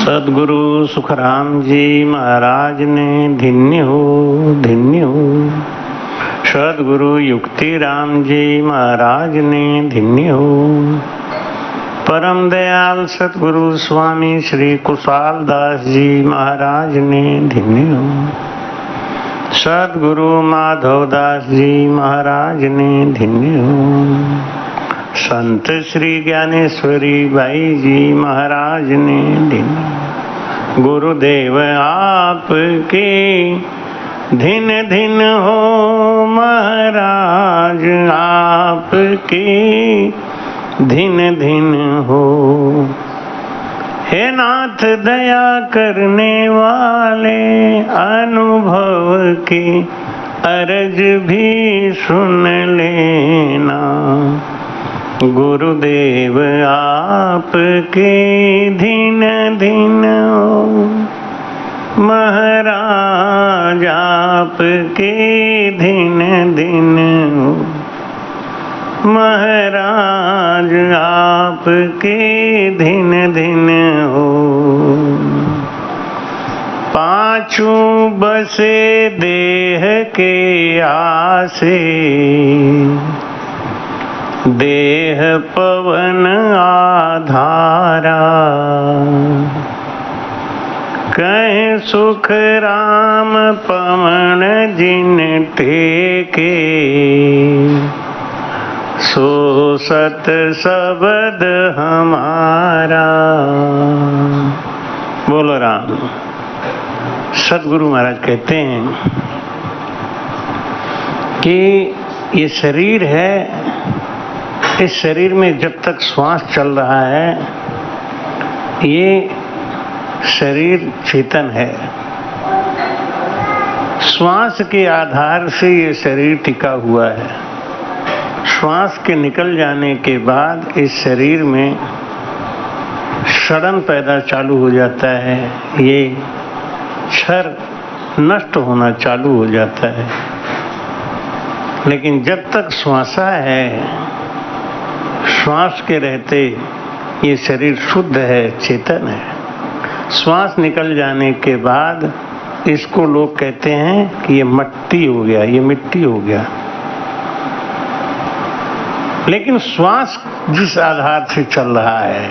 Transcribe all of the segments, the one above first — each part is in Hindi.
सदगुरु सुखराम जी महाराज ने धन्य हो। सदगुरु युक्तिराम जी महाराज ने धन्य हो। परम दयाल सतगुरु स्वामी श्री कुशाल दास जी महाराज ने धन्य हो। सदगुरु माधव दास जी महाराज ने धन्य हो। संत श्री ज्ञानेश्वरी बाई जी महाराज ने धन्य। गुरुदेव आपके धिन धिन हो महाराज, आपके धिन धिन हो। हे नाथ दया करने वाले, अनुभव की अर्ज भी सुन लेना। गुरुदेव आपके धिन धिन हो महाराज, आपके धिन धिन हो महाराज, आपके धिन धिन हो। पांचों बसे देह के आसे, देह पवन आधारा। कह सुख राम पवन जिन टेके, सो सत शब्द हमारा। बोलो राम। सदगुरु महाराज कहते हैं कि ये शरीर है, इस शरीर में जब तक श्वास चल रहा है ये शरीर चेतन है। श्वास के आधार से ये शरीर टिका हुआ है। श्वास के निकल जाने के बाद इस शरीर में सड़न पैदा चालू हो जाता है, ये क्षर नष्ट होना चालू हो जाता है। लेकिन जब तक श्वासा है, श्वास के रहते ये शरीर शुद्ध है, चेतन है। श्वास निकल जाने के बाद इसको लोग कहते हैं कि ये मट्टी हो गया, ये मिट्टी हो गया। लेकिन श्वास जिस आधार से चल रहा है,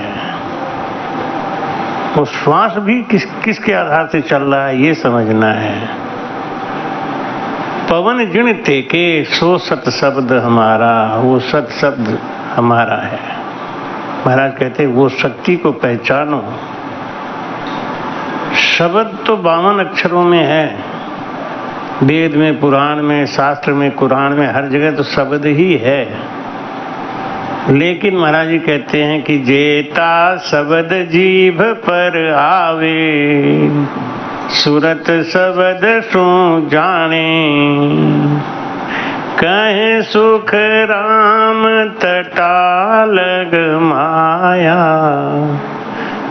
वो श्वास भी किसके आधार से चल रहा है ये समझना है। पवन जिन टेके, सो सत शब्द हमारा। वो सत शब्द हमारा है। महाराज कहते वो शक्ति को पहचानो। शब्द तो 52 अक्षरों में है, वेद में, पुराण में, शास्त्र में, कुरान में, हर जगह तो शब्द ही है। लेकिन महाराज जी कहते हैं कि जेता शब्द जीभ पर आवे, सूरत शब्द सो जाने। कहे सुख राम तटालग माया,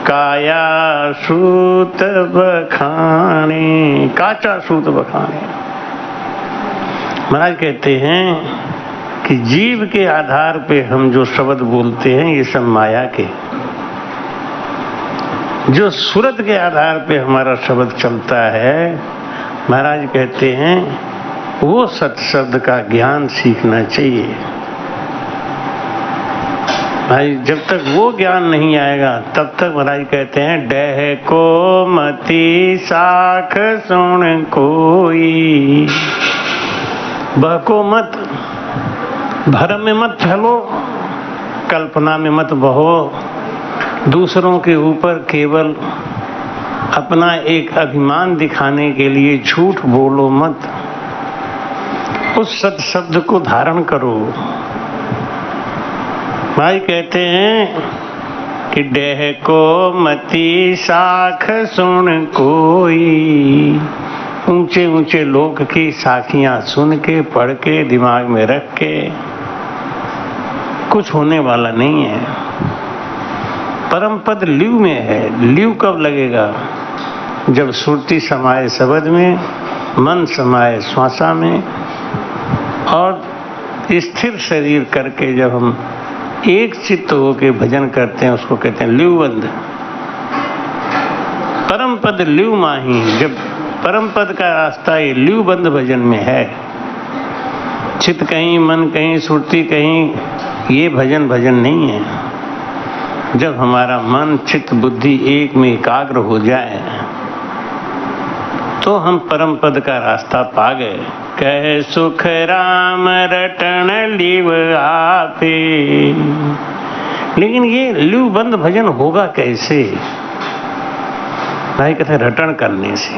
काया सूत बखाने। काचा सूत बखाने। महाराज कहते हैं कि जीव के आधार पे हम जो शब्द बोलते हैं ये सब माया के। जो सूरत के आधार पे हमारा शब्द चलता है, महाराज कहते हैं वो सत शब्द का ज्ञान सीखना चाहिए। भाई जब तक वो ज्ञान नहीं आएगा तब तक महाराज कहते हैं डह को मति साख सुन कोई। बहको मत, भरम में मत फैलो, कल्पना में मत बहो, दूसरों के ऊपर केवल अपना एक अभिमान दिखाने के लिए झूठ बोलो मत। उस सत शब्द को धारण करो। भाई कहते हैं कि डेह को मति शाख सुन कोई। ऊंचे ऊंचे लोक की साखियां सुन के, पढ़ के, दिमाग में रख के कुछ होने वाला नहीं है। परम पद ल्यू में है। ल्यू कब लगेगा? जब सुरती समाये शब्द में, मन समाये श्वासा में, और स्थिर शरीर करके जब हम एक चित्त होकर भजन करते हैं उसको कहते हैं ल्यूबंद। परम पद ल्यू माही। जब परम पद का रास्ता ये ल्यू बंद भजन में है, चित कहीं मन कहीं सुरती कहीं, ये भजन नहीं है। जब हमारा मन चित्त बुद्धि एक में एकाग्र हो जाए तो हम परम पद का रास्ता पा गए। कह सुख राम रटन लिव आपे। लेकिन ये ल्यू बंद भजन होगा कैसे? भाई कहते रटन करने से।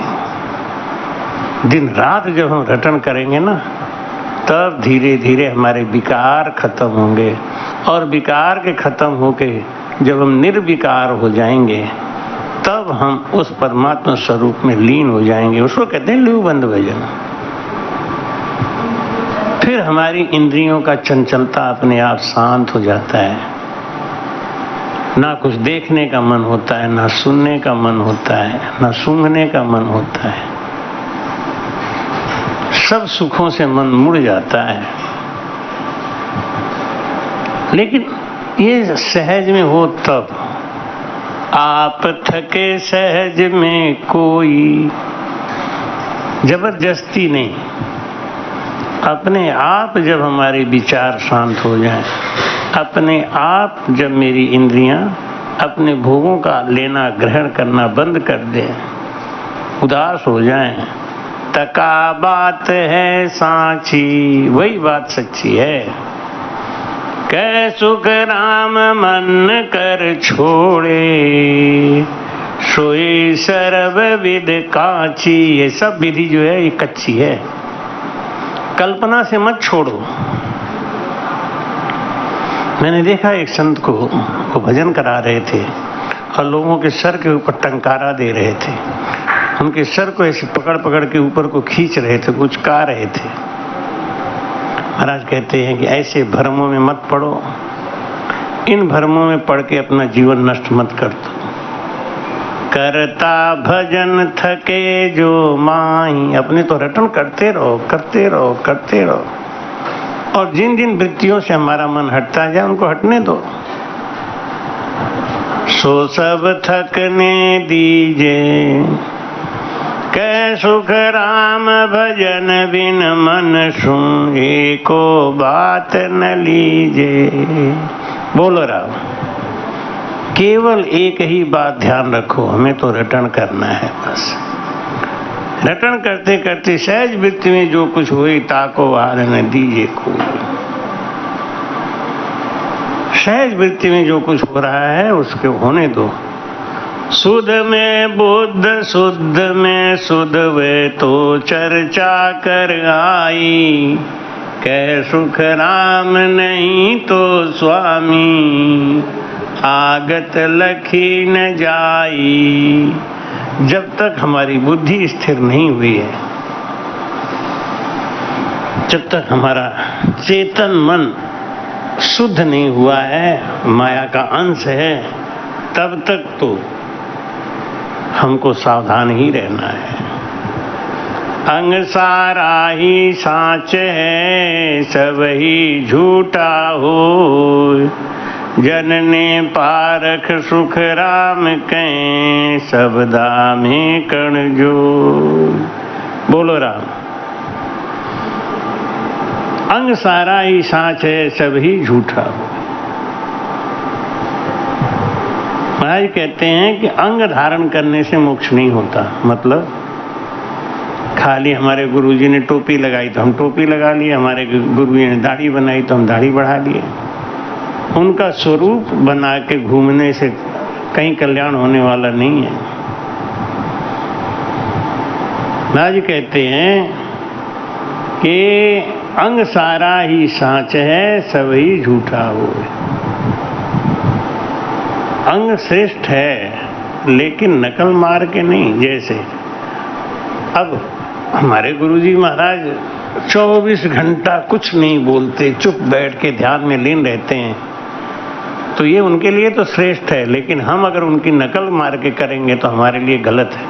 दिन रात जब हम रटन करेंगे ना, तब धीरे धीरे हमारे विकार खत्म होंगे, और विकार के खत्म होके जब हम निर्विकार हो जाएंगे तब हम उस परमात्मा स्वरूप में लीन हो जाएंगे। उसको कहते हैं ल्यू बंद भजन। फिर हमारी इंद्रियों का चंचलता अपने आप शांत हो जाता है। ना कुछ देखने का मन होता है, ना सुनने का मन होता है, ना सूंघने का मन होता है। सब सुखों से मन मुड़ जाता है। लेकिन ये सहज में हो तब। आप थके सहज में कोई, जबरदस्ती नहीं। अपने आप जब हमारे विचार शांत हो जाएं, अपने आप जब मेरी इंद्रियां अपने भोगों का लेना ग्रहण करना बंद कर दें, उदास हो जाएं, तका बात है सांची, वही बात सच्ची है। कै सुख राम मन कर छोड़े, सोई सर्व विद कांची। ये सब विधि जो है ये कच्ची है, कल्पना से मत छोड़ो। मैंने देखा एक संत को, वो भजन करा रहे थे और लोगों के सर के ऊपर टंकारा दे रहे थे। उनके सर को ऐसे पकड़ पकड़ के ऊपर को खींच रहे थे, कुछ गा रहे थे। महाराज कहते हैं कि ऐसे भ्रमों में मत पड़ो, इन भ्रमों में पड़ के अपना जीवन नष्ट मत कर दो। करता भजन थके जो माही, अपने तो रटन करते रहो करते रहो करते रहो, और जिन जिन वृत्तियों से हमारा मन हटता जाए उनको हटने दो। सो सब थकने दीजे, कै सुख राम भजन बिन मन सुन, एको बात न लीजे। बोलो राम, केवल एक ही बात ध्यान रखो, हमें तो रटन करना है बस। रटन करते करते सहज वृत्ति में जो कुछ हुई, ताको हार न दीजे को। सहज वृत्ति में जो कुछ हो रहा है उसके होने दो। सुध में बुद्ध शुद्ध में सुध, वे तो चर्चा कर आई। कै सुख राम नहीं तो स्वामी, आगत लखी न जाई। जब तक हमारी बुद्धि स्थिर नहीं हुई है, जब तक हमारा चेतन मन शुद्ध नहीं हुआ है, माया का अंश है, तब तक तो हमको सावधान ही रहना है। अंग सारा ही साँच है, सब ही झूठा हो। जनने पारख सुख राम कहें, सबदा में कण जो। बोलो राम। अंग सारा ही साँच है, सब ही झूठा हो। महाराज कहते हैं कि अंग धारण करने से मोक्ष नहीं होता। मतलब खाली हमारे गुरुजी ने टोपी लगाई तो हम टोपी लगा लिए, हमारे गुरुजी ने दाढ़ी बनाई तो हम दाढ़ी बढ़ा लिए। उनका स्वरूप बना के घूमने से कहीं कल्याण होने वाला नहीं है। महाराज कहते हैं कि अंग सारा ही साँच है, सब ही झूठा हो। अंग श्रेष्ठ है लेकिन नकल मार के नहीं। जैसे अब हमारे गुरुजी महाराज 24 घंटा कुछ नहीं बोलते, चुप बैठ के ध्यान में लीन रहते हैं, तो ये उनके लिए तो श्रेष्ठ है। लेकिन हम अगर उनकी नकल मार के करेंगे तो हमारे लिए गलत है।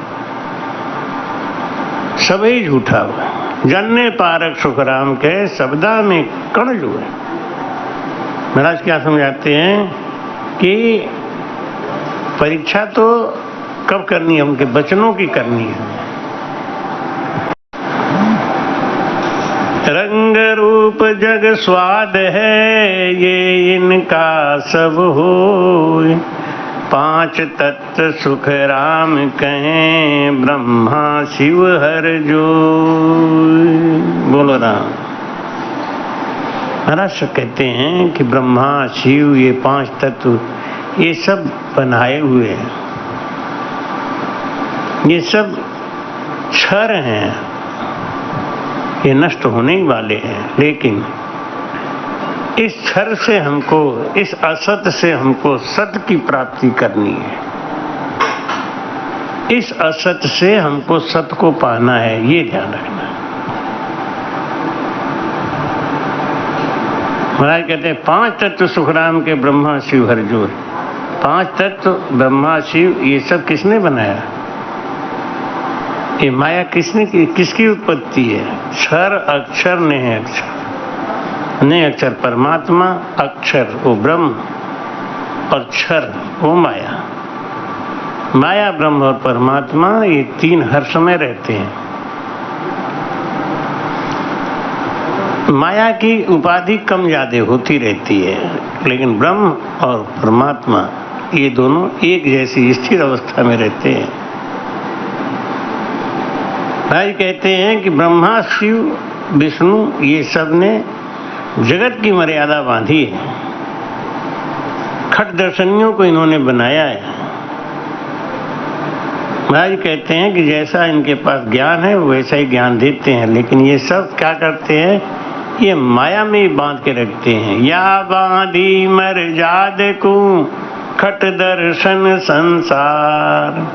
सभी झूठा हो। जनने पारक सुख राम के, शब्दा में कण जो है। महाराज क्या समझाते हैं कि परीक्षा तो कब करनी है? उनके वचनों की करनी है। रंग रूप जग स्वाद है, ये इनका सब होय। पांच तत्व सुख राम कहें, ब्रह्मा शिव हर जोय। बोलो राम। महाराज कहते हैं कि ब्रह्मा शिव ये पांच तत्व ये सब बनाए हुए हैं, ये सब क्षर हैं, ये नष्ट होने ही वाले हैं। लेकिन इस क्षर से हमको, इस असत से हमको सत की प्राप्ति करनी है। इस असत से हमको सत को पाना है, ये ध्यान रखना है। महाराज कहते हैं पांच तत्व सुखराम के, ब्रह्मा शिव हर जोर। पांच तत्व ब्रह्मा शिव ये सब किसने बनाया? ये माया किसने की, किसकी उत्पत्ति है? क्षर अक्षर ने अक्षर, ने अक्षर परमात्मा, अक्षर वो ब्रह्म और क्षर वो माया। माया ब्रह्म और परमात्मा ये तीन हर समय रहते हैं। माया की उपाधि कम ज्यादा होती रहती है, लेकिन ब्रह्म और परमात्मा ये दोनों एक जैसी स्थिर अवस्था में रहते हैं। भाई कहते हैं कि ब्रह्मा शिव विष्णु ये सब ने जगत की मर्यादा बांधी है, खट दर्शनियों को इन्होंने बनाया है। महाराज कहते हैं कि जैसा इनके पास ज्ञान है वैसा ही ज्ञान देते हैं, लेकिन ये सब क्या करते हैं? ये माया में ही बांध के रखते हैं। या बांधी मर्याद को खट दर्शन संसार,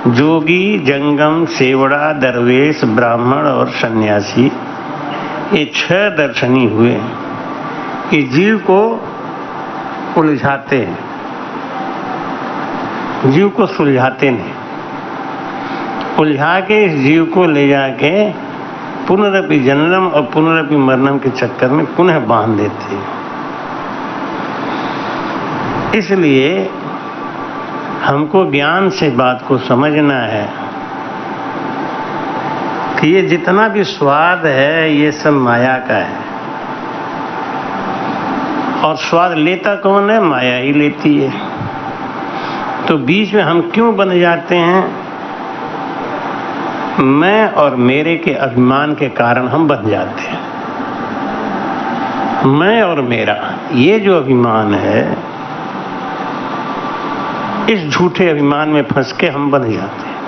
जोगी जंगम सेवड़ा दरवेश ब्राह्मण और सन्यासी, ये छह दर्शनी हुए। ये जीव को उलझाते हैं, जीव को सुलझाते नहीं, उलझा के इस जीव को ले जाके पुनरपि जन्म और पुनरपि मरणम के चक्कर में पुनः बांध देते हैं। इसलिए हमको ज्ञान से बात को समझना है कि ये जितना भी स्वाद है ये सब माया का है, और स्वाद लेता कौन है? माया ही लेती है। तो बीच में हम क्यों बन जाते हैं? मैं और मेरे के अभिमान के कारण हम बन जाते हैं। मैं और मेरा ये जो अभिमान है, इस झूठे अभिमान में फंस के हम बन जाते हैं।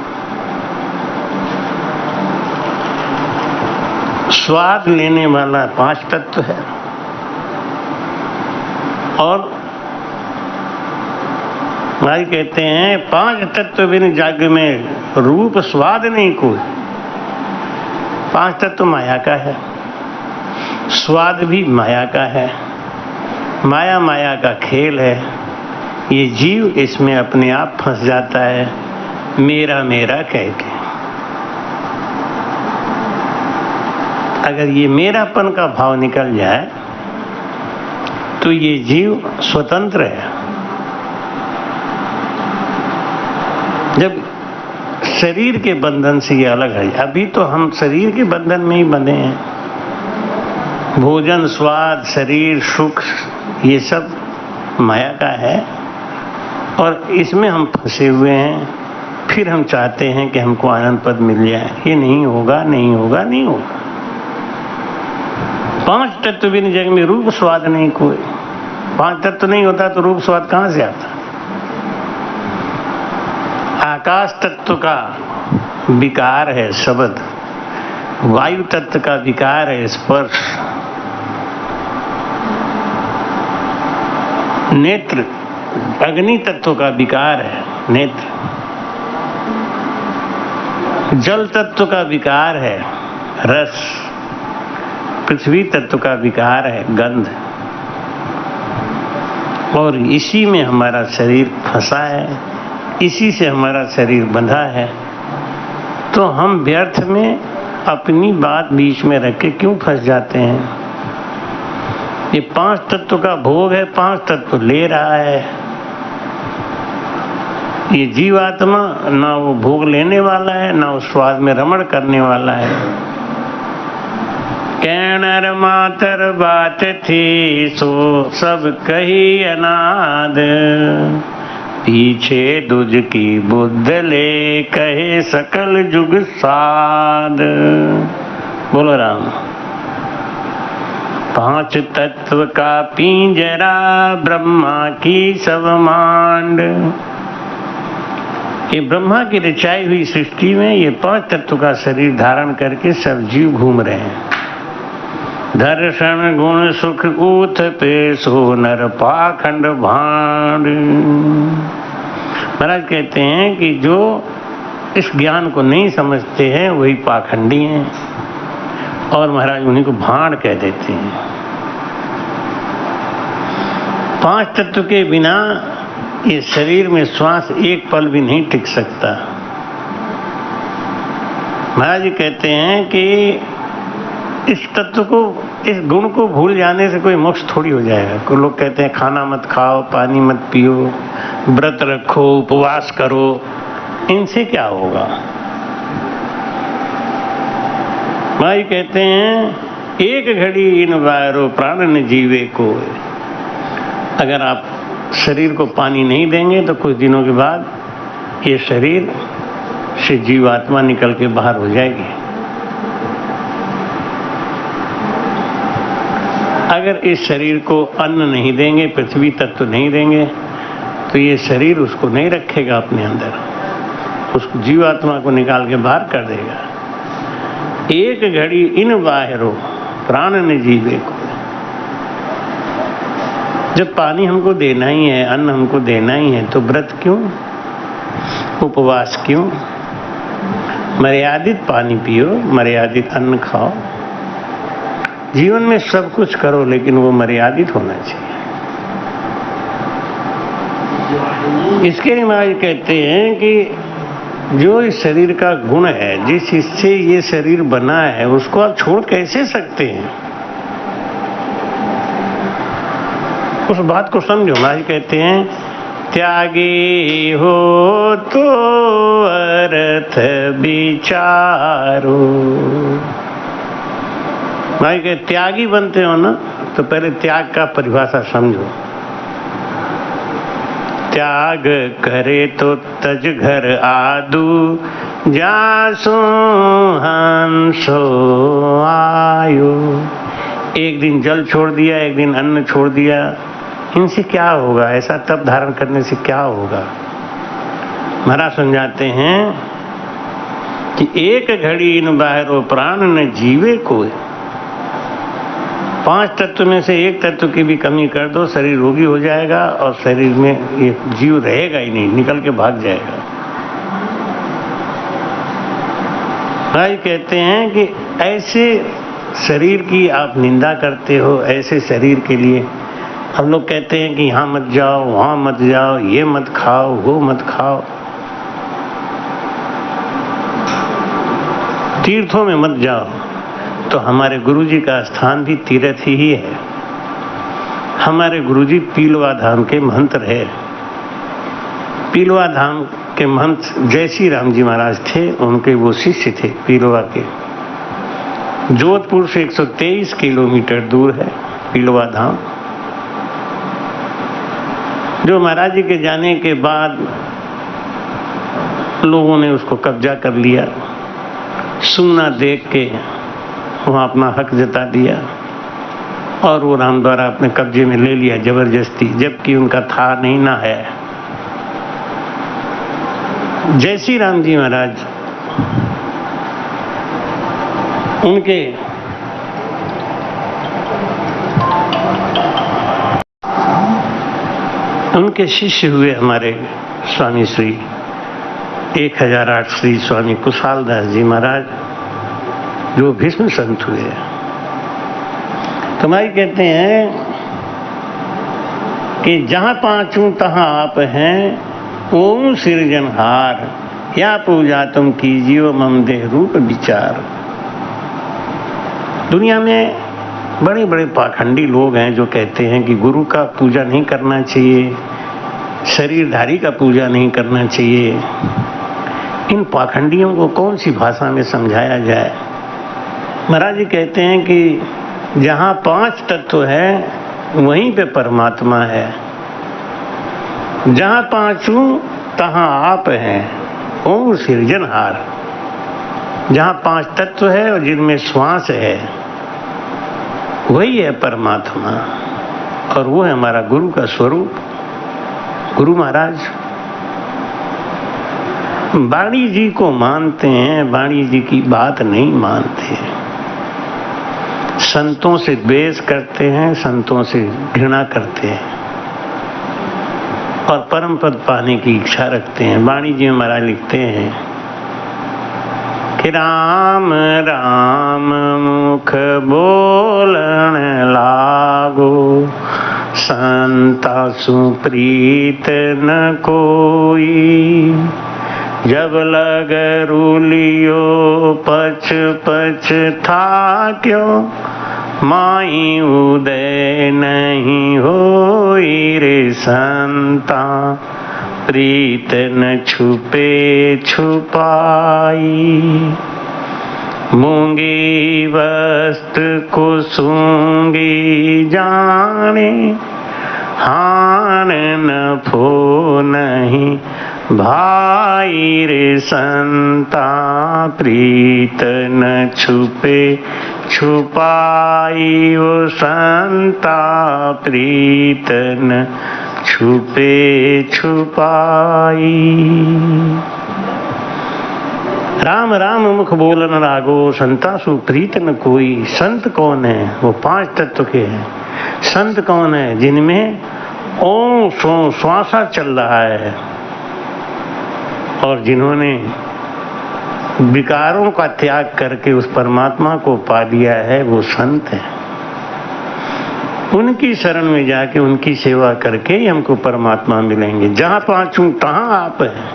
स्वाद लेने वाला पांच तत्व है, और भाई कहते हैं पांच तत्व बिन जग में रूप स्वाद नहीं कोई। पांच तत्व माया का है, स्वाद भी माया का है, माया माया का खेल है। ये जीव इसमें अपने आप फंस जाता है, मेरा मेरा कह के। अगर ये मेरापन का भाव निकल जाए तो ये जीव स्वतंत्र है। जब शरीर के बंधन से ये अलग है, अभी तो हम शरीर के बंधन में ही बंधे हैं। भोजन, स्वाद, शरीर, सुख ये सब माया का है, और इसमें हम फंसे हुए हैं। फिर हम चाहते हैं कि हमको आनंद पद मिल जाए। ये नहीं होगा, नहीं होगा, नहीं होगा। पांच तत्व बिन जग में रूप स्वाद नहीं कोई। पांच तत्व नहीं होता तो रूप स्वाद कहां से आता? आकाश तत्व का विकार है शब्द, वायु तत्व का विकार है स्पर्श, नेत्र अग्नि तत्व का विकार है नेत्र, जल तत्व का विकार है रस, पृथ्वी तत्व का विकार है गंध, और इसी में हमारा शरीर फंसा है, इसी से हमारा शरीर बंधा है। तो हम व्यर्थ में अपनी बात बीच में रख के क्यों फंस जाते हैं? ये पांच तत्व का भोग है, पांच तत्व ले रहा है। ये जीवात्मा ना वो भोग लेने वाला है, ना उस स्वाद में रमण करने वाला है। कहनर मातर बात थी सो सब कही अनाद, पीछे दुज की बुद्ध ले कहे सकल जुग साध। बोलो राम। पांच तत्व का पिंजरा ब्रह्मा की सब मांड। ये ब्रह्मा की रचाई हुई सृष्टि में ये पांच तत्व का शरीर धारण करके सब जीव घूम रहे हैं। दर्शन गुण सुख ऊथ पे सो नर पाखंड भांड। महाराज कहते हैं कि जो इस ज्ञान को नहीं समझते हैं वही पाखंडी हैं, और महाराज उन्हीं को भांड कह देते हैं। पांच तत्व के बिना ये शरीर में श्वास एक पल भी नहीं टिक सकता। महाराज जी कहते हैं कि इस तत्व को, इस गुण को भूल जाने से कोई मोक्ष थोड़ी हो जाएगा। कोई लोग कहते हैं खाना मत खाओ, पानी मत पियो, व्रत रखो, उपवास करो, इनसे क्या होगा? भाई कहते हैं एक घड़ी इन वायरो प्राण न जीवे को। अगर आप शरीर को पानी नहीं देंगे तो कुछ दिनों के बाद ये शरीर से जीवात्मा निकल के बाहर हो जाएगी। अगर इस शरीर को अन्न नहीं देंगे, पृथ्वी तत्व नहीं देंगे, तो ये शरीर उसको नहीं रखेगा अपने अंदर, उसको जीवात्मा को निकाल के बाहर कर देगा। एक घड़ी इन बाहरो प्राण न जीवे को। जब पानी हमको देना ही है, अन्न हमको देना ही है, तो व्रत क्यों, उपवास क्यों? मर्यादित पानी पियो, मर्यादित अन्न खाओ। जीवन में सब कुछ करो, लेकिन वो मर्यादित होना चाहिए। इसके लिए महाराज कहते हैं कि जो इस शरीर का गुण है, जिस हिस्से ये शरीर बना है, उसको आप छोड़ कैसे सकते हैं? उस बात को समझो। महाराज कहते हैं त्यागी हो तो अर्थ विचारो। भाई के त्यागी बनते हो ना, तो पहले त्याग का परिभाषा समझो। त्याग करे तो तज घर आदू, जासो हंसो आयो। एक दिन जल छोड़ दिया, एक दिन अन्न छोड़ दिया, इनसे क्या होगा? ऐसा तप धारण करने से क्या होगा? महाराज समझाते हैं कि एक घड़ी इन बाहरो प्राण न जीवे कोई। पांच तत्व में से एक तत्व की भी कमी कर दो, शरीर रोगी हो जाएगा और शरीर में ये जीव रहेगा ही नहीं, निकल के भाग जाएगा। भाई कहते हैं कि ऐसे शरीर की आप निंदा करते हो। ऐसे शरीर के लिए हम लोग कहते हैं कि यहाँ मत जाओ, वहाँ मत जाओ, ये मत खाओ, वो मत खाओ, तीर्थों में मत जाओ। तो हमारे गुरुजी का स्थान भी तीर्थ ही है। हमारे गुरुजी पीलवा धाम के महंत रहे। पीलवा धाम के महंत जयसी राम जी महाराज थे, उनके वो शिष्य थे पीलवा के। जोधपुर से 123 किलोमीटर दूर है पीलवा धाम, जो महाराज जी के जाने के बाद लोगों ने उसको कब्जा कर लिया। सुनना देख के वहाँ अपना हक जता दिया और वो राम द्वारा अपने कब्जे में ले लिया जबरदस्ती, जबकि उनका था नहीं ना है। जयसी राम जी महाराज उनके शिष्य हुए हमारे स्वामी श्री 1008 श्री स्वामी कुशाल दास जी महाराज, जो भीष्म संत हुए। तो भाई कहते हैं कि जहाँ पांचू तहाँ आप हैं, ओम सृजनहार, या पूजा तुम कीजियो मम देह रूप विचार। दुनिया में बड़े बड़े पाखंडी लोग हैं जो कहते हैं कि गुरु का पूजा नहीं करना चाहिए, शरीरधारी का पूजा नहीं करना चाहिए। इन पाखंडियों को कौन सी भाषा में समझाया जाए। महाराज जी कहते हैं कि जहाँ 5 तत्व है वहीं पे परमात्मा है, जहाँ 5 तहाँ आप हैं ओम सृजनहार। जहाँ 5 तत्व है और जिनमें श्वास है वही है परमात्मा, और वो है हमारा गुरु का स्वरूप। गुरु महाराज वाणी जी को मानते हैं, वाणी जी की बात नहीं मानते, संतों से द्वेष करते हैं, संतों से घृणा करते हैं और परम पद पाने की इच्छा रखते हैं। वाणी जी महाराज लिखते हैं कि राम राम मुख बोलन लागो, संता सुप्रीत न कोई। जब लग रूलियो पछ पछ था क्यों, माई उदय नहीं होई रे संता, प्रीत न छुपे छुपाई। मूंगी वस्त्र को सूंगी जाने, हान न फो नहीं भाई रे संता, प्रीत न छुपे छुपाई। वो संता प्रीत न छुपे छुपाई। राम राम मुख बोलन लागो, संता सुप्रीत न कोई। संत कौन है? वो 5 तत्व के हैं। संत कौन है? जिनमें ओम सो श्वासा चल रहा है और जिन्होंने विकारों का त्याग करके उस परमात्मा को पा लिया है, वो संत है। उनकी शरण में जाके उनकी सेवा करके ही हमको परमात्मा मिलेंगे। जहाँ 5 हूँ तहाँ आप हैं,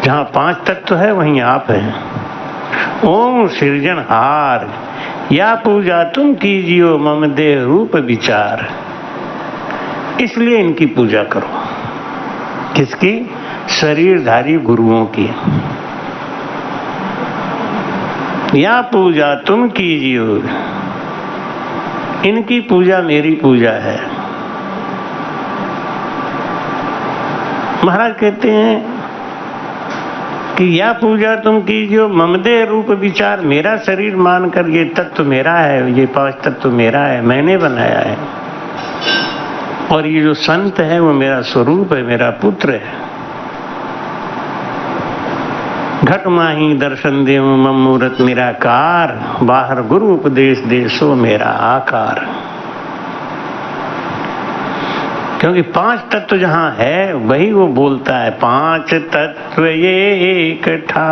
जहाँ 5 तत्व है वहीं आप हैं। ओम सृजनहार, या पूजा तुम कीजियो मम देह रूप विचार। इसलिए इनकी पूजा करो। किसकी? शरीरधारी गुरुओं की। या पूजा तुम कीजियो, इनकी पूजा मेरी पूजा है। महाराज कहते हैं कि या पूजा तुम कीजियो ममदे रूप विचार। मेरा शरीर मानकर ये तत्व मेरा है, ये 5 तत्व मेरा है, मैंने बनाया है। और ये जो संत है वो मेरा स्वरूप है, मेरा पुत्र है। घट माही दर्शन देव मम मूरत निराकार, बाहर गुरु उपदेश देसो मेरा आकार। क्योंकि 5 तत्व जहाँ है वही वो बोलता है। 5 तत्व ये इकट्ठा,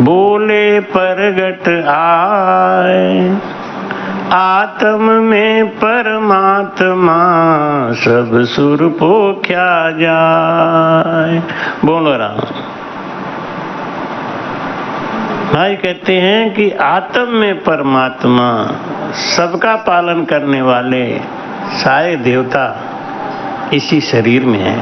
बोले परगट आए। आत्म में परमात्मा, सब सुर पोख्या जाए। बोलो राम। भाई कहते हैं कि आत्म में परमात्मा, सबका पालन करने वाले सारे देवता इसी शरीर में है।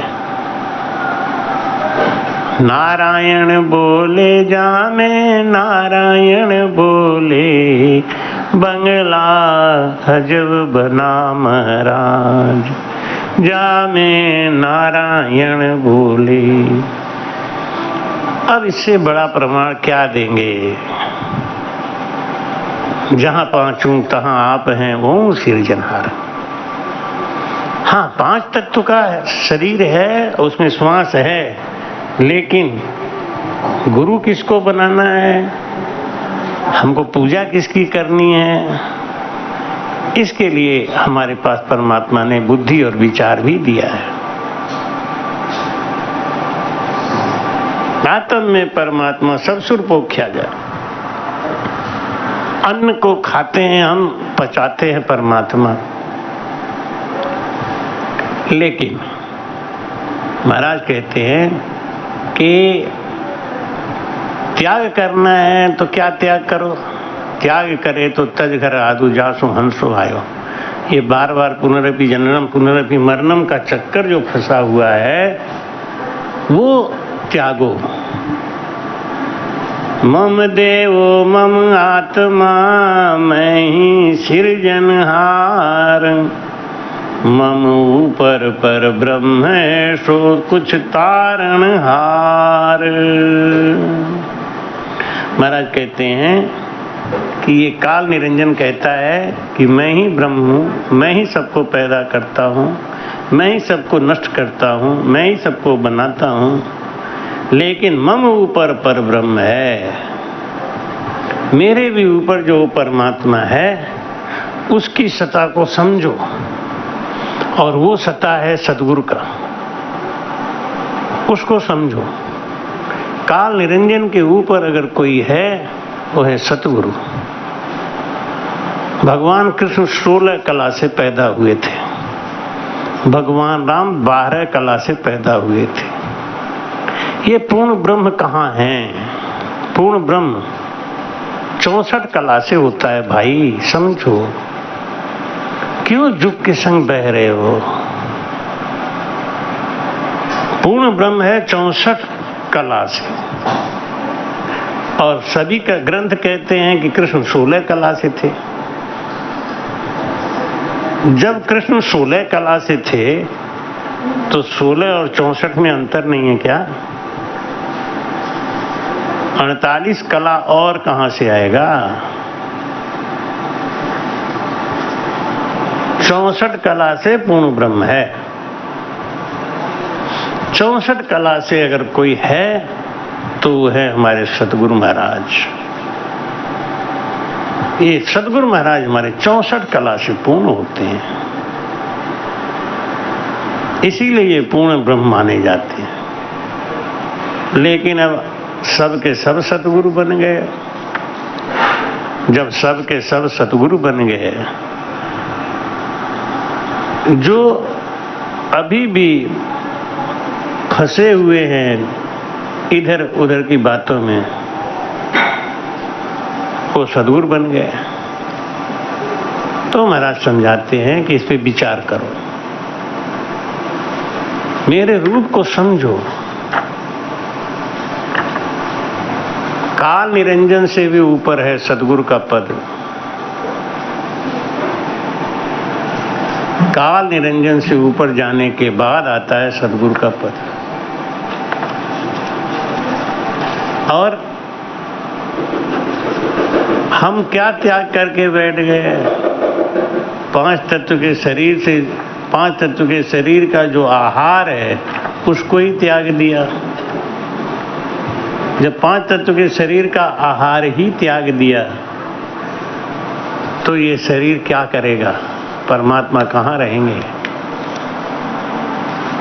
नारायण बोले जामे, नारायण बोले बंगला हजब बना महाराज। जामे नारायण बोले। अब इससे बड़ा प्रमाण क्या देंगे? जहाँ 5 हूँ तहाँ आप हैं ओम सृजनहार। हाँ, 5 तत्व का शरीर है, उसमें श्वास है, लेकिन गुरु किसको बनाना है, हमको पूजा किसकी करनी है, इसके लिए हमारे पास परमात्मा ने बुद्धि और विचार भी दिया है। आत्म में परमात्मा सब सुर पोख्या जाए। अन्न को खाते हैं हम, पचाते हैं परमात्मा। लेकिन महाराज कहते हैं कि त्याग करना है तो क्या त्याग करो? त्याग करे तो तज घर आदू जासु हंसो आयो। ये बार बार पुनरपि जननम पुनरपि मरणम का चक्कर जो फंसा हुआ है वो त्यागो। मम देवो मम आत्मा मैं ही सृजनहार, मम ऊपर पर ब्रह्म है सो कुछ तारणहार। महाराज कहते हैं कि ये काल निरंजन कहता है कि मैं ही ब्रह्म हूँ, मैं ही सबको पैदा करता हूँ, मैं ही सबको नष्ट करता हूँ, मैं ही सबको बनाता हूँ, लेकिन मम ऊपर पर ब्रह्म है, मेरे भी ऊपर जो परमात्मा है उसकी सत्ता को समझो, और वो सत्ता है सद्गुरु का, उसको समझो। काल निरंजन के ऊपर अगर कोई है वो है सतगुरु। भगवान कृष्ण 16 कला से पैदा हुए थे, भगवान राम 12 कला से पैदा हुए थे। ये पूर्ण ब्रह्म कहाँ है? पूर्ण ब्रह्म 64 कला से होता है भाई, समझो। क्यों जुग के संग बह रहे हो? पूर्ण ब्रह्म है 64 कला से, और सभी का ग्रंथ कहते हैं कि कृष्ण 16 कला से थे। जब कृष्ण 16 कला से थे तो 16 और 64 में अंतर नहीं है क्या? 48 कला और कहां से आएगा? 64 कला से पूर्ण ब्रह्म है। 64 कला से अगर कोई है तो वो है हमारे सतगुरु महाराज। ये सतगुरु महाराज हमारे 64 कला से पूर्ण होते हैं, इसीलिए ये पूर्ण ब्रह्म माने जाते हैं। लेकिन अब सब के सब सतगुरु बन गए। जब सब के सब सतगुरु बन गए, जो अभी भी फंसे हुए हैं इधर उधर की बातों में, वो सद्गुरु बन गए। तो महाराज समझाते हैं कि इस पे विचार करो, मेरे रूप को समझो। काल निरंजन से भी ऊपर है सद्गुरु का पद। काल निरंजन से ऊपर जाने के बाद आता है सद्गुरु का पद। और हम क्या त्याग करके बैठ गए? 5 तत्व के शरीर से, 5 तत्व के शरीर का जो आहार है उसको ही त्याग दिया। जब 5 तत्व के शरीर का आहार ही त्याग दिया तो ये शरीर क्या करेगा? परमात्मा कहाँ रहेंगे?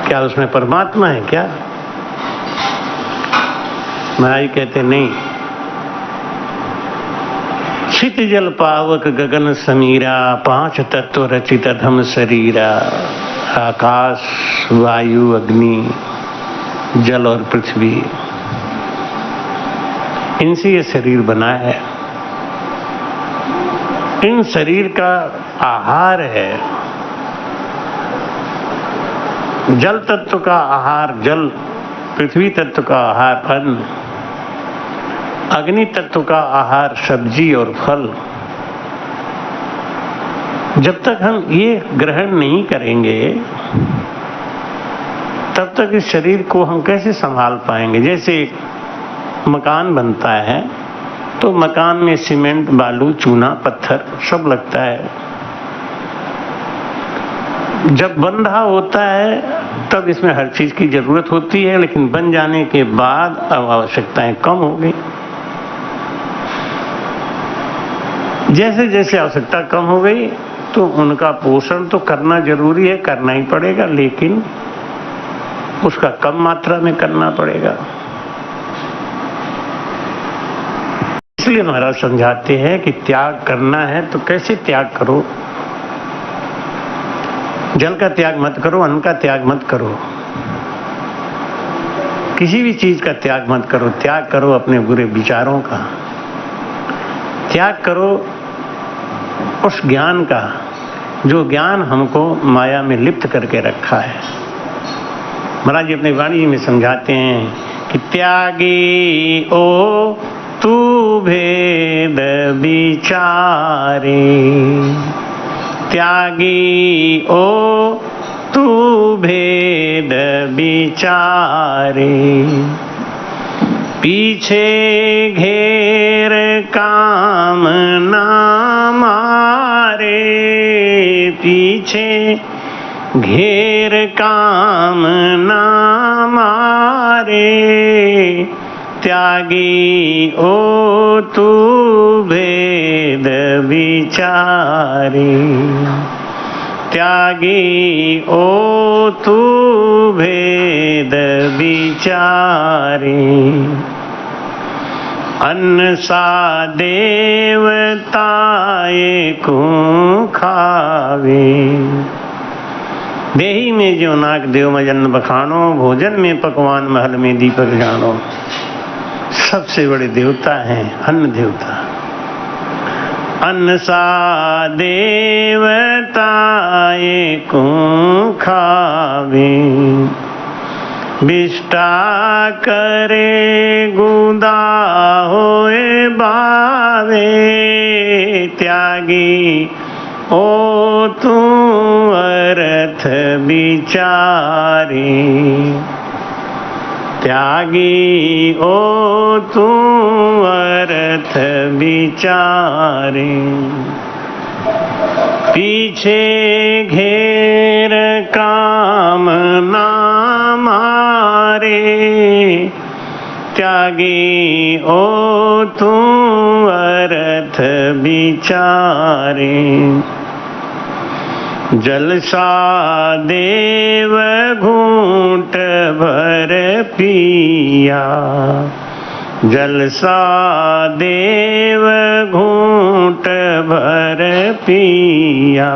क्या उसमें परमात्मा है क्या? महाराज कहते नहीं। छित जल पावक गगन समीरा, 5 तत्व रचित धम शरीरा। आकाश, वायु, अग्नि, जल और पृथ्वी, इनसे ये शरीर बना है। इन शरीर का आहार है जल तत्व का आहार जल, पृथ्वी तत्व का आहार अन्न, अग्नि तत्व का आहार सब्जी और फल। जब तक हम ये ग्रहण नहीं करेंगे तब तक इस शरीर को हम कैसे संभाल पाएंगे? जैसे मकान बनता है तो मकान में सीमेंट, बालू, चूना, पत्थर सब लगता है। जब बन रहा होता है तब इसमें हर चीज की जरूरत होती है, लेकिन बन जाने के बाद अब आवश्यकताएं कम हो गई। जैसे जैसे आवश्यकता कम हो गई तो उनका पोषण तो करना जरूरी है, करना ही पड़ेगा, लेकिन उसका कम मात्रा में करना पड़ेगा। इसलिए महाराज समझाते हैं कि त्याग करना है तो कैसे त्याग करो। जल का त्याग मत करो, अन्न का त्याग मत करो, किसी भी चीज का त्याग मत करो। त्याग करो अपने बुरे विचारों का, त्याग करो उस ज्ञान का जो ज्ञान हमको माया में लिप्त करके रखा है। महाराज जी अपनी वाणी में समझाते हैं कि त्यागी ओ तू भेद विचारे, त्यागी ओ तू भेद विचारे, पीछे घेर काम ना मारे, पीछे घेर काम ना मारे, त्यागी ओ तू भेद विचारे, त्यागी ओ तू भेद विचारे, अन्न सा देवताए को खावे, देही में जो नाक देव मजन बखानो, भोजन में पकवान महल में दीपक जानो। सबसे बड़े देवता हैं अन्न देवता। अन्न सा देवताए को खावे, विष्टा करे गुदा होए बावे, त्यागी ओ तू अर्थ विचारे, त्यागी ओ तू अर्थ विचारे, पीछे घेर काम ना मारे, त्यागी ओ तू अर्थ विचारे, जलसा देव घूंट भर पिया, जलसा देव घूंट भर पिया,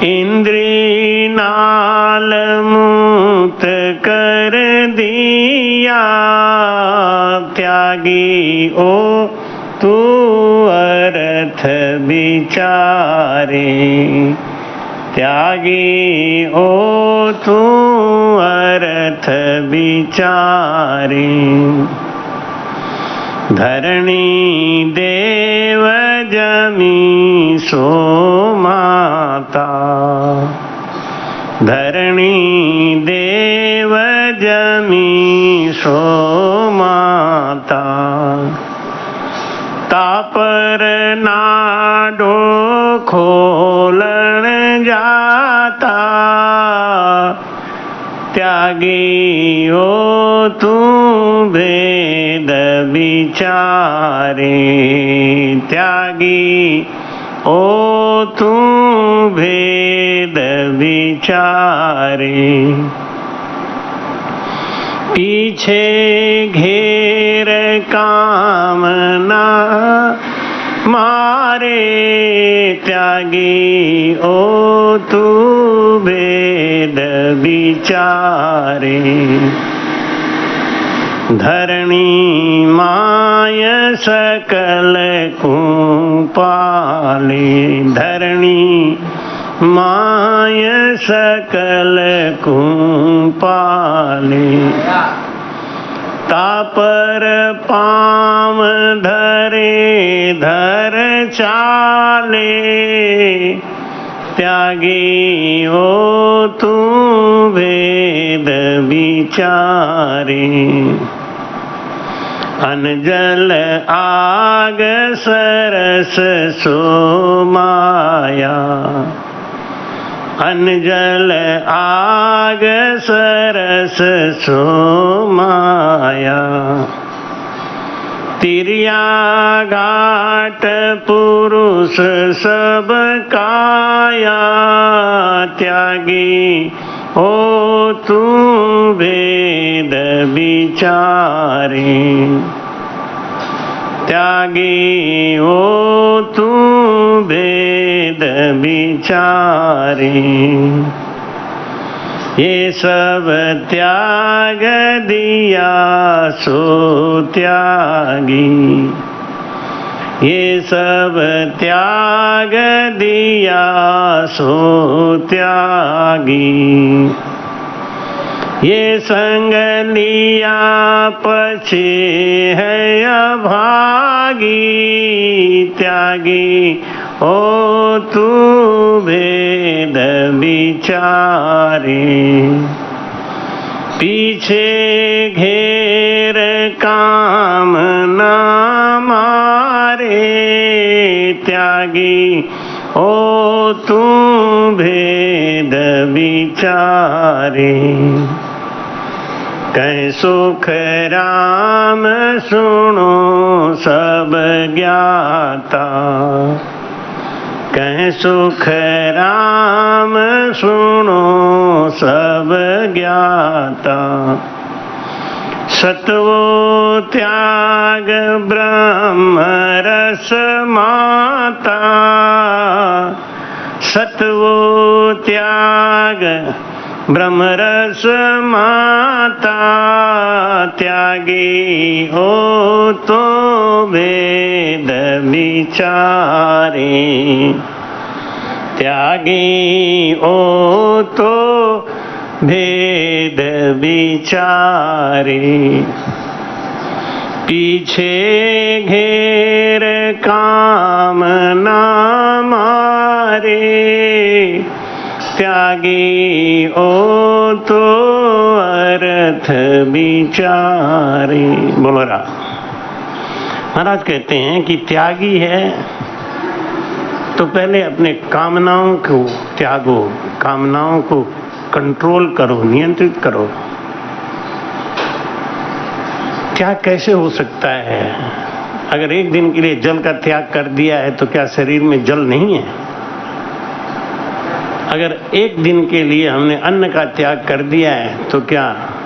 इंद्री नाल मूत कर दिया, त्यागी ओ तू अर्थ विचारे, त्यागी ओ तू अर्थ विचारे, धरणी देव जमी सो माता, धरणी देव जमी सो माता, तापर नाडो खोलन जाता, त्यागी ओ तू भेद विचारे, त्यागी ओ तू भेद विचारे, पीछे घेर काम ना मारे, त्यागी ओ तू भेद विचारे, धरणी माय सकल को पाले, धरणी माय सकल को पाले, तापर पाम धरे धर चाले, त्यागी ओ तू भेद विचारे, अनजल आग सरस सो माया, अनजल आग सरस सो माया, तिरिया घाट पुरुष सब काया, त्यागी ओ तू भेद विचारे, त्यागी ओ तू भेद विचारे, ये सब त्याग दिया सो त्यागी, ये सब त्याग दिया सो त्यागी, ये संग लिया पछे है अभागी। त्यागी ओ तू भेद विचारे, पीछे घेर काम ना मारे। त्यागी ओ तू भेद विचारे, कह सुख राम सुनो सब ज्ञाता। कह सुख राम सुनो सब ज्ञाता। सत्वो त्याग ब्रह्म रस माता। सत्वो त्याग ब्रह्म रस माता। त्यागी हो तो भेद विचारे। त्यागी हो तो भेद विचारे। पीछे घेर काम ना मारे। त्यागी ओ तो अर्थ विचारे। बोलो राम। महाराज कहते हैं कि त्यागी है तो पहले अपने कामनाओं को त्यागो, कामनाओं को कंट्रोल करो, नियंत्रित करो। त्याग कैसे हो सकता है? अगर एक दिन के लिए जल का त्याग कर दिया है तो क्या शरीर में जल नहीं है? अगर एक दिन के लिए हमने अन्न का त्याग कर दिया है तो क्या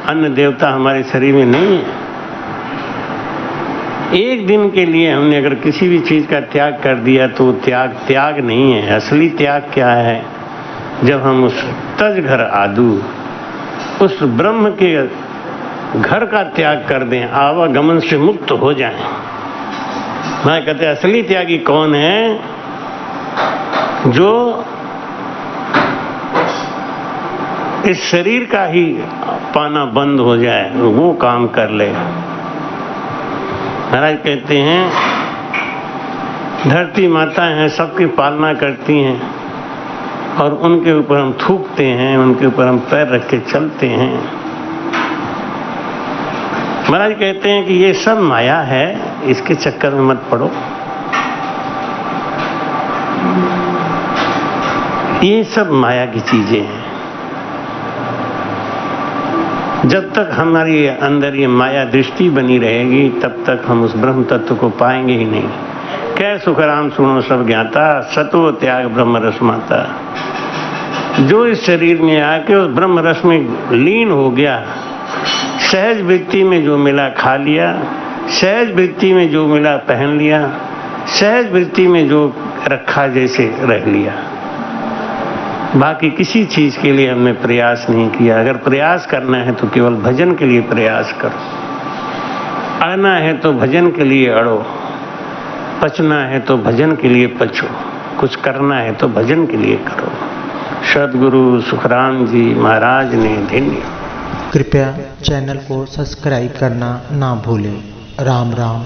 अन्न देवता हमारे शरीर में नहीं है? एक दिन के लिए हमने अगर किसी भी चीज का त्याग कर दिया तो त्याग नहीं है। असली त्याग क्या है? जब हम उस तज घर आदू, उस ब्रह्म के घर का त्याग कर दें, आवागमन से मुक्त हो जाएं। मैं कहते हैं असली त्यागी कौन है? जो इस शरीर का ही पाना बंद हो जाए, वो काम कर ले। महाराज कहते हैं धरती माता हैं, सबकी पालना करती हैं और उनके ऊपर हम थूकते हैं, उनके ऊपर हम पैर रख के चलते हैं। महाराज कहते हैं कि ये सब माया है, इसके चक्कर में मत पड़ो। ये सब माया की चीजें हैं। जब तक हमारी अंदर ये माया दृष्टि बनी रहेगी तब तक हम उस ब्रह्म तत्व को पाएंगे ही नहीं। कै सुखराम सुनो सब ज्ञाता, सतो त्याग ब्रह्म रस माता। जो इस शरीर में आके उस ब्रह्म रस में लीन हो गया, सहज वृत्ति में जो मिला खा लिया, सहज वृत्ति में जो मिला पहन लिया, सहज वृत्ति में जो रखा जैसे रह लिया। बाकी किसी चीज के लिए हमने प्रयास नहीं किया। अगर प्रयास करना है तो केवल भजन के लिए प्रयास करो। अड़ना है तो भजन के लिए अड़ो, पचना है तो भजन के लिए पचो, कुछ करना है तो भजन के लिए करो। सद्गुरु सुखराम जी महाराज ने धन्य। कृपया चैनल को सब्सक्राइब करना ना भूलें। राम राम।